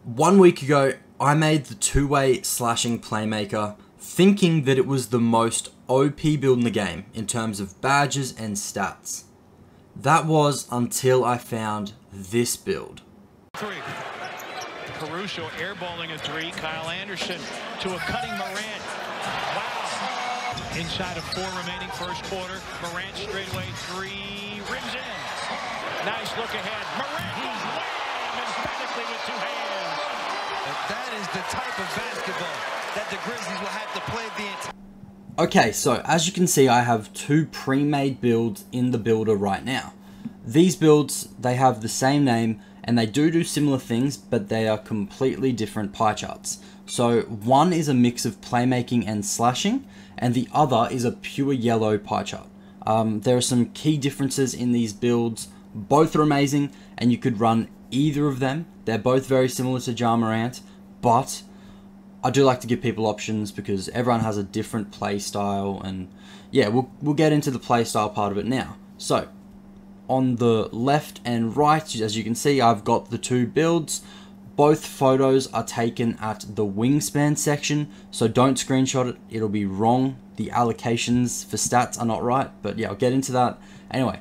1 week ago, I made the two-way slashing playmaker thinking that it was the most OP build in the game in terms of badges and stats. That was until I found this build. Caruso airballing a three. Kyle Anderson to a cutting Morant. Wow. Inside of 4 remaining first quarter. Morant straightaway three. Rims in. Nice look ahead. Morant goes wham emphatically with 2 hands. But that is the type of basketball that the Grizzlies will have to play the entire. Okay, so as you can see, I have 2 pre-made builds in the builder right now. These builds, they have the same name, and they do similar things, but they are completely different pie charts. So one is a mix of playmaking and slashing, and the other is a pure yellow pie chart. There are some key differences in these builds. Both are amazing, and you could run either of them. They're both very similar to Ja Morant, but I do like to give people options because everyone has a different play style, and yeah, we'll get into the play style part of it now. So on the left and right, as you can see, I've got the 2 builds. Both photos are taken at the wingspan section, so don't screenshot it, it'll be wrong. The allocations for stats are not right, but yeah, I'll get into that. Anyway,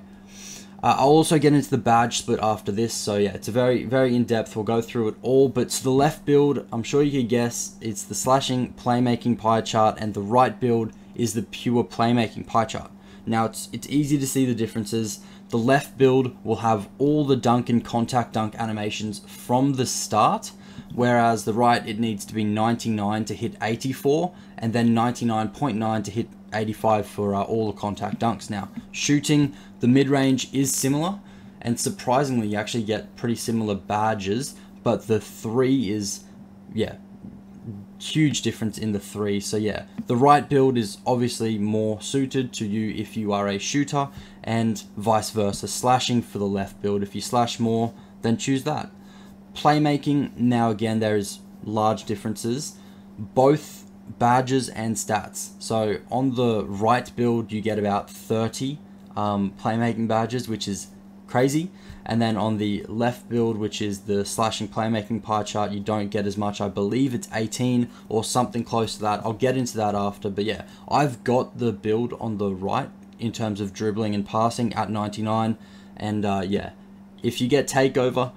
I'll also get into the badge split after this, so yeah, it's a very in-depth. We'll go through it all, but to the left build, I'm sure you could guess, it's the slashing playmaking pie chart, and the right build is the pure playmaking pie chart. Now, it's easy to see the differences. The left build will have all the dunk and contact dunk animations from the start, whereas the right, it needs to be 99 to hit 84, and then 99.9 to hit 85 for all the contact dunks. Now, shooting, the mid-range is similar, and surprisingly, you actually get pretty similar badges, but the 3 is, yeah, huge difference in the 3. So yeah, the right build is obviously more suited to you if you are a shooter, and vice versa, slashing for the left build. If you slash more, then choose that. Playmaking, now again, there is large differences, both badges and stats. So on the right build, you get about 30 playmaking badges, which is crazy. And then on the left build, which is the slashing playmaking pie chart, you don't get as much. I believe it's 18 or something close to that. I'll get into that after. But yeah, I've got the build on the right in terms of dribbling and passing at 99. And yeah, if you get takeover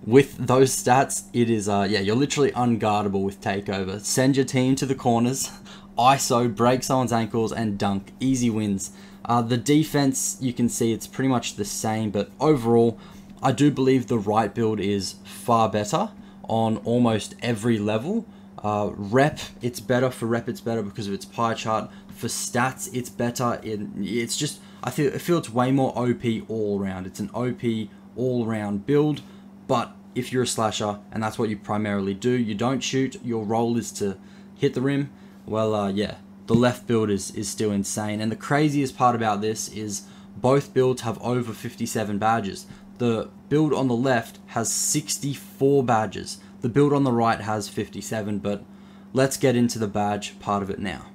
with those stats, it is, yeah, you're literally unguardable with takeover. Send your team to the corners, ISO, break someone's ankles, and dunk. Easy wins. The defense, you can see it's pretty much the same, but overall, I do believe the right build is far better on almost every level. Rep, it's better. For rep, it's better because of its pie chart. For stats, it's better. It's just, I feel it's way more OP all around. It's an OP all around build, but if you're a slasher, and that's what you primarily do, you don't shoot, your role is to hit the rim, well, yeah, the left build is still insane. And the craziest part about this is both builds have over 57 badges. The build on the left has 64 badges. The build on the right has 57, but let's get into the badge part of it now.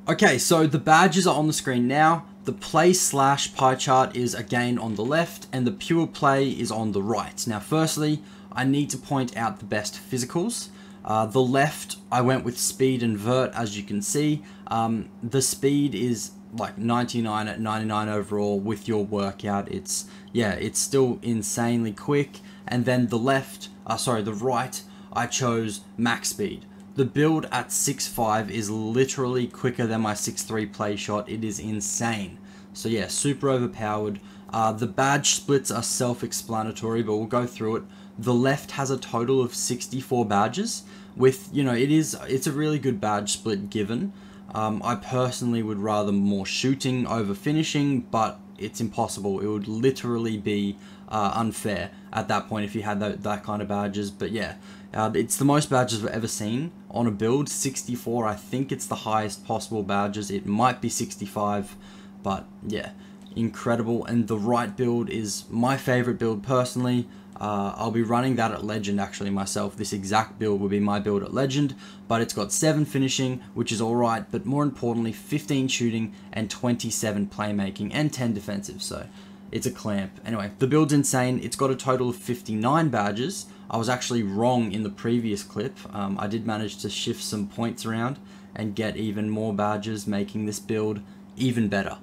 Okay, so the badges are on the screen now. The play slash pie chart is again on the left, and the pure play is on the right. Now, firstly, I need to point out the best physicals. The left, I went with speed and vert, as you can see. The speed is like 99 at 99 overall with your workout. It's, yeah, it's still insanely quick. And then the right, I chose max speed. The build at 6'5" is literally quicker than my 6'3" play shot. It is insane. So yeah, super overpowered. The badge splits are self-explanatory, but we'll go through it. The left has a total of 64 badges with, you know, it's a really good badge split given. I personally would rather more shooting over finishing, but it's impossible. It would literally be unfair at that point if you had that kind of badges. But yeah, it's the most badges I've ever seen on a build. 64, I think it's the highest possible badges. It might be 65, but yeah, incredible. And the right build is my favorite build personally. I'll be running that at Legend actually myself. This exact build will be my build at Legend, but it's got 7 finishing, which is alright, but more importantly 15 shooting and 27 playmaking and 10 defensive, so it's a clamp. Anyway, the build's insane. It's got a total of 59 badges. I was actually wrong in the previous clip. I did manage to shift some points around and get even more badges, making this build even better.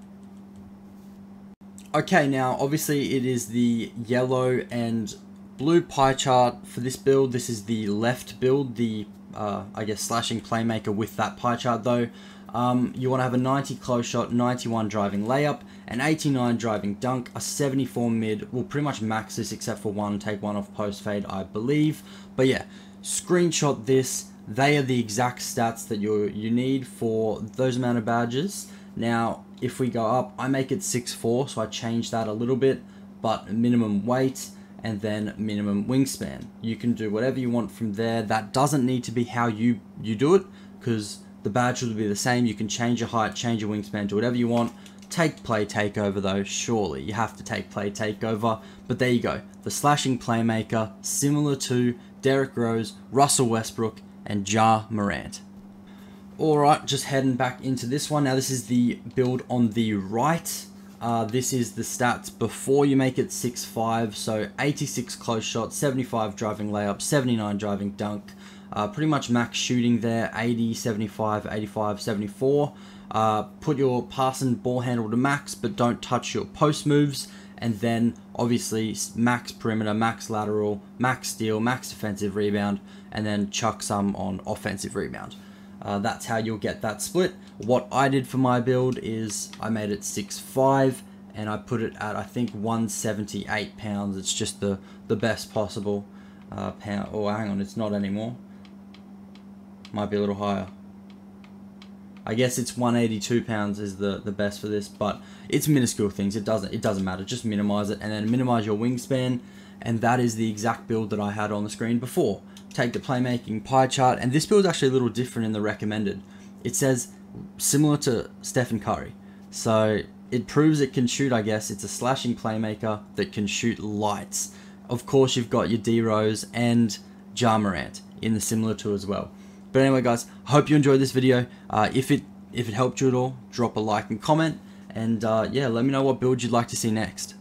Okay, now obviously it is the yellow and blue pie chart for this build. This is the left build, the I guess slashing playmaker with that pie chart though. You want to have a 90 close shot, 91 driving layup, an 89 driving dunk, a 74 mid. We'll pretty much max this except for one, take one off post fade, I believe. But yeah, screenshot this. They are the exact stats that you need for those amount of badges. Now, if we go up, I make it 6'4", so I change that a little bit, but minimum weight and then minimum wingspan. You can do whatever you want from there. That doesn't need to be how you do it, because the badge will be the same. You can change your height, change your wingspan, do whatever you want. Take play takeover though, surely. You have to take play takeover. But there you go. The slashing playmaker, similar to Derrick Rose, Russell Westbrook, and Ja Morant. Alright, just heading back into this one. Now this is the build on the right. This is the stats before you make it 6'5", so 86 close shot, 75 driving layup, 79 driving dunk, pretty much max shooting there, 80, 75, 85, 74. Put your pass and ball handle to max, but don't touch your post moves, and then obviously max perimeter, max lateral, max steal, max defensive rebound, and then chuck some on offensive rebound. That's how you'll get that split. What I did for my build is I made it 6'5", and I put it at, I think, 178 pounds. It's just the best possible pound. Oh, hang on, it's not anymore. Might be a little higher. I guess it's 182 pounds is the best for this, but it's minuscule things. It doesn't matter. Just minimize it, and then minimize your wingspan, and that is the exact build that I had on the screen before. Take the playmaking pie chart, and this build is actually a little different in the recommended. It says similar to Stephen Curry, so it proves it can shoot. I guess it's a slashing playmaker that can shoot lights. Of course, you've got your D Rose and Ja Morant in the similar to as well. But anyway, guys, I hope you enjoyed this video. If it helped you at all, drop a like and comment, and yeah, let me know what build you'd like to see next.